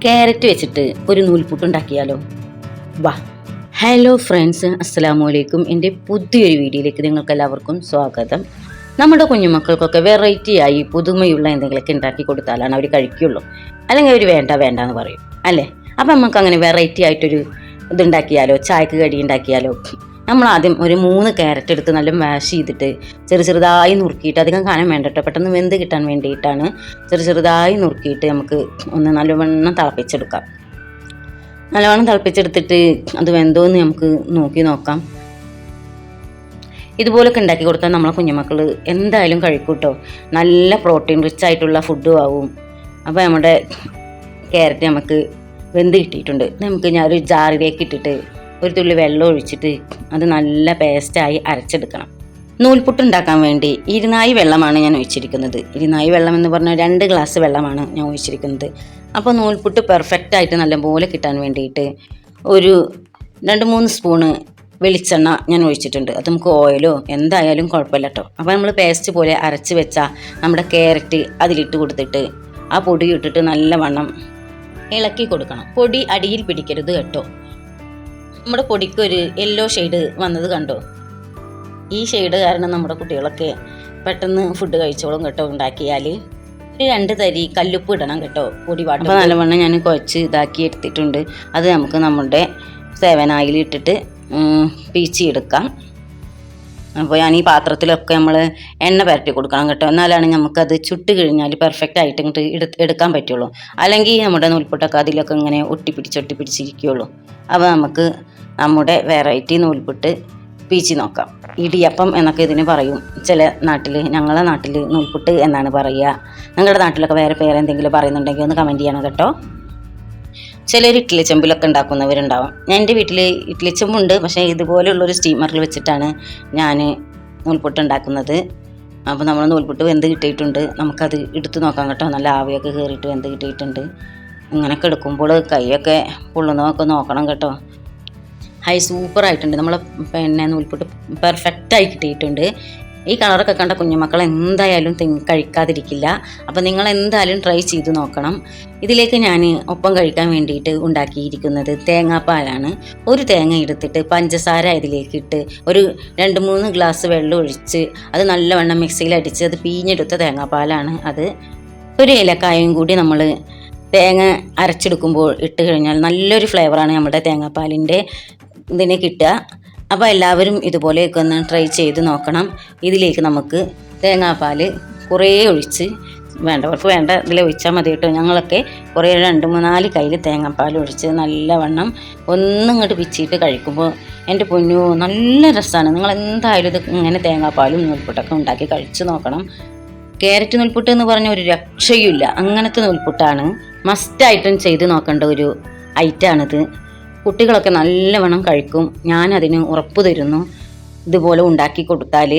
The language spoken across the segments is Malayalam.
ക്യാരറ്റ് വെച്ചിട്ട് ഒരു നൂൽപുട്ടുണ്ടാക്കിയാലോ? വാ. ഹലോ ഫ്രണ്ട്സ്, അസ്സലാമു അലൈക്കും. എൻ്റെ പുതിയൊരു വീഡിയോയിലേക്ക് നിങ്ങൾക്ക് എല്ലാവർക്കും സ്വാഗതം. നമ്മുടെ കുഞ്ഞുമക്കൾക്കൊക്കെ വെറൈറ്റി ആയി പുതുമയുള്ള എന്തെങ്കിലുമൊക്കെ ഉണ്ടാക്കി കൊടുത്താലാണ് അവർ കഴിക്കുള്ളൂ. അല്ലെങ്കിൽ അവർ വേണ്ട എന്ന് പറയും അല്ലേ? അപ്പം നമുക്ക് അങ്ങനെ വെറൈറ്റി ആയിട്ടൊരു ഇതുണ്ടാക്കിയാലോ, ചായക്ക് കടി ഉണ്ടാക്കിയാലോ? നമ്മൾ ആദ്യം ഒരു 3 ക്യാരറ്റ് എടുത്ത് നല്ല വാഷ് ചെയ്തിട്ട് ചെറുതായി നുറുക്കിയിട്ട്, അധികം കാണാൻ വേണ്ട കേട്ടോ, പെട്ടെന്ന് വെന്ത് കിട്ടാൻ വേണ്ടിയിട്ടാണ്. ചെറുതായി നുറുക്കിയിട്ട് നമുക്ക് ഒന്ന് നല്ലവണ്ണം തിളപ്പിച്ചെടുക്കാം. നല്ലവണ്ണം തിളപ്പിച്ചെടുത്തിട്ട് അത് വെന്തോന്ന് നമുക്ക് നോക്കാം. ഇതുപോലൊക്കെ ഉണ്ടാക്കി കൊടുത്താൽ നമ്മളെ കുഞ്ഞുമക്കൾ എന്തായാലും കഴിക്കും കേട്ടോ. നല്ല പ്രോട്ടീൻ റിച്ച് ആയിട്ടുള്ള ഫുഡും ആവും. അപ്പോൾ നമ്മുടെ ക്യാരറ്റ് നമുക്ക് വെന്ത് കിട്ടിയിട്ടുണ്ട്. നമുക്ക് ഞാൻ ഒരു ജാറിലേക്ക് ഇട്ടിട്ട് ഒരു തുള്ളി വെള്ളം ഒഴിച്ചിട്ട് അത് നല്ല പേസ്റ്റായി അരച്ചെടുക്കണം. നൂൽപുട്ട് ഉണ്ടാക്കാൻ വേണ്ടി 2 വെള്ളമാണ് ഞാൻ ഒഴിച്ചിരിക്കുന്നത്. 2 വെള്ളം എന്ന് പറഞ്ഞാൽ 2 ഗ്ലാസ് വെള്ളമാണ് ഞാൻ ഒഴിച്ചിരിക്കുന്നത്. അപ്പോൾ നൂൽപുട്ട് പെർഫെക്റ്റായിട്ട് നല്ലപോലെ കിട്ടാൻ വേണ്ടിയിട്ട് ഒരു 2-3 സ്പൂണ് വെളിച്ചെണ്ണ ഞാൻ ഒഴിച്ചിട്ടുണ്ട്. അത് നമുക്ക് ഓയിലോ എന്തായാലും കുഴപ്പമില്ല കേട്ടോ. അപ്പോൾ നമ്മൾ പേസ്റ്റ് പോലെ അരച്ച് വെച്ച നമ്മുടെ ക്യാരറ്റ് അതിലിട്ട് കൊടുത്തിട്ട് ആ പൊടി ഇട്ടിട്ട് നല്ലവണ്ണം ഇളക്കി കൊടുക്കണം. പൊടി അടിയിൽ പിടിക്കരുത് കേട്ടോ. നമ്മുടെ പൊടിക്കൊരു യെല്ലോ ഷെയ്ഡ് വന്നത് കണ്ടോ? ഈ ഷെയ്ഡ് കാരണം നമ്മുടെ കുട്ടികളൊക്കെ പെട്ടെന്ന് ഫുഡ് കഴിച്ചോളും കേട്ടോ. ഉണ്ടാക്കിയാൽ ഒരു 2 തരി കല്ലുപ്പ് ഇടണം കേട്ടോ പൊടി വാട്ടും. അപ്പോൾ നല്ലവണ്ണം ഞാൻ കുഴച്ച് ഇതാക്കി എടുത്തിട്ടുണ്ട്. അത് നമുക്ക് നമ്മുടെ സേവനായിൽ ഇട്ടിട്ട് പീച്ചിയെടുക്കാം. അപ്പോൾ ഞാൻ ഈ പാത്രത്തിലൊക്കെ നമ്മൾ എണ്ണ പുരട്ടി കൊടുക്കണം കേട്ടോ. എന്നാലാണ് നമുക്കത് ചുട്ട് കഴിഞ്ഞാൽ പെർഫെക്റ്റ് ആയിട്ട് ഇങ്ങോട്ട് എടുക്കാൻ പറ്റുള്ളൂ. അല്ലെങ്കിൽ നമ്മുടെ നൂൽപുട്ടൊക്കെ അതിലൊക്കെ ഇങ്ങനെ ഒട്ടിപ്പിടിച്ചിരിക്കുകയുള്ളൂ. അപ്പോൾ നമുക്ക് നമ്മുടെ വെറൈറ്റി നൂൽപുട്ട് പീച്ചി നോക്കാം. ഇടിയപ്പം എന്നൊക്കെ ഇതിന് പറയും ചില നാട്ടിൽ. ഞങ്ങളുടെ നാട്ടിൽ നൂൽപുട്ട് എന്നാണ് പറയുക. നിങ്ങളുടെ നാട്ടിലൊക്കെ വേറെ പേരെന്തെങ്കിലും പറയുന്നുണ്ടെങ്കിൽ ഒന്ന് കമൻറ്റ് ചെയ്യണം കേട്ടോ. ചിലർ ഇഡ്ഡലി ചെമ്പിലൊക്കെ ഉണ്ടാക്കുന്നവരുണ്ടാവും. ഞാൻ എൻ്റെ വീട്ടിൽ ഇഡ്ഡലി ചെമ്പുണ്ട്, പക്ഷേ ഇതുപോലെയുള്ളൊരു സ്റ്റീമറിൽ വെച്ചിട്ടാണ് ഞാൻ നൂൽപുട്ട് ഉണ്ടാക്കുന്നത്. അപ്പോൾ നമ്മൾ നൂൽപുട്ട് വെന്ത് കിട്ടിയിട്ടുണ്ട്. നമുക്കത് എടുത്ത് നോക്കാം കേട്ടോ. നല്ല ആവിയൊക്കെ കയറിയിട്ട് വെന്ത് കിട്ടിയിട്ടുണ്ട്. ഇങ്ങനെയൊക്കെ എടുക്കുമ്പോൾ കൈയൊക്കെ പൊള്ളുന്നതൊക്കെ നോക്കണം കേട്ടോ. സൂപ്പറായിട്ടുണ്ട്. നമ്മളെ നൂൽപുട്ട് പെർഫെക്റ്റായി കിട്ടിയിട്ടുണ്ട്. ഈ കളറൊക്കെ കണ്ട കുഞ്ഞുമക്കൾ എന്തായാലും കഴിക്കാതിരിക്കില്ല. അപ്പോൾ നിങ്ങൾ എന്തായാലും ട്രൈ ചെയ്ത് നോക്കണം. ഇതിലേക്ക് ഞാൻ ഒപ്പം കഴിക്കാൻ വേണ്ടിയിട്ട് ഉണ്ടാക്കിയിരിക്കുന്നത് തേങ്ങാപ്പാലാണ്. ഒരു തേങ്ങ എടുത്തിട്ട് പഞ്ചസാര ഇതിലേക്ക് ഇട്ട് ഒരു 2-3 ഗ്ലാസ് വെള്ളം ഒഴിച്ച് അത് നല്ലവണ്ണം മിക്സിയിലടിച്ച് അത് പീഞ്ഞെടുത്ത തേങ്ങാപ്പാലാണ് അത്. ഒരു ഏലക്കായും കൂടി നമ്മൾ തേങ്ങ അരച്ചെടുക്കുമ്പോൾ ഇട്ട് കഴിഞ്ഞാൽ നല്ലൊരു ഫ്ലേവറാണ് നമ്മുടെ തേങ്ങാപ്പാലിൻ്റെ ഇതിന് കിട്ടുക. അപ്പോൾ എല്ലാവരും ഇതുപോലെയൊക്കെ ഒന്ന് ട്രൈ ചെയ്ത് നോക്കണം. ഇതിലേക്ക് നമുക്ക് തേങ്ങാപ്പാൽ കുറേ ഒഴിച്ച്, വേണ്ടവർക്ക് വേണ്ട ഇതിൽ ഒഴിച്ചാൽ മതി കേട്ടോ. ഞങ്ങളൊക്കെ കുറേ 2-3-4 കയ്യിൽ തേങ്ങാപ്പാൽ ഒഴിച്ച് നല്ലവണ്ണം ഒന്നിങ്ങോട്ട് പിച്ചിയിട്ട് കഴിക്കുമ്പോൾ എൻ്റെ പൊന്നു നല്ല രസമാണ്. നിങ്ങൾ എന്തായാലും ഇത് ഇങ്ങനെ തേങ്ങാപ്പാലും നൂൽപുട്ടൊക്കെ ഉണ്ടാക്കി കഴിച്ച് നോക്കണം. ക്യാരറ്റ് നൂൽപുട്ട് എന്ന് പറഞ്ഞ ഒരു രക്ഷയുമില്ല. അങ്ങനത്തെ നൂൽപുട്ടാണ്. മസ്റ്റായിട്ടും ചെയ്ത് നോക്കേണ്ട ഒരു ഐറ്റമാണിത്. കുട്ടികളൊക്കെ നല്ലവണ്ണം കഴിക്കും. ഞാനതിന് ഉറപ്പ് തരുന്നു. ഇതുപോലെ ഉണ്ടാക്കി കൊടുത്താൽ.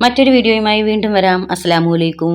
മറ്റൊരു വീഡിയോയുമായി വീണ്ടും വരാം. അസ്സലാമു അലൈക്കും.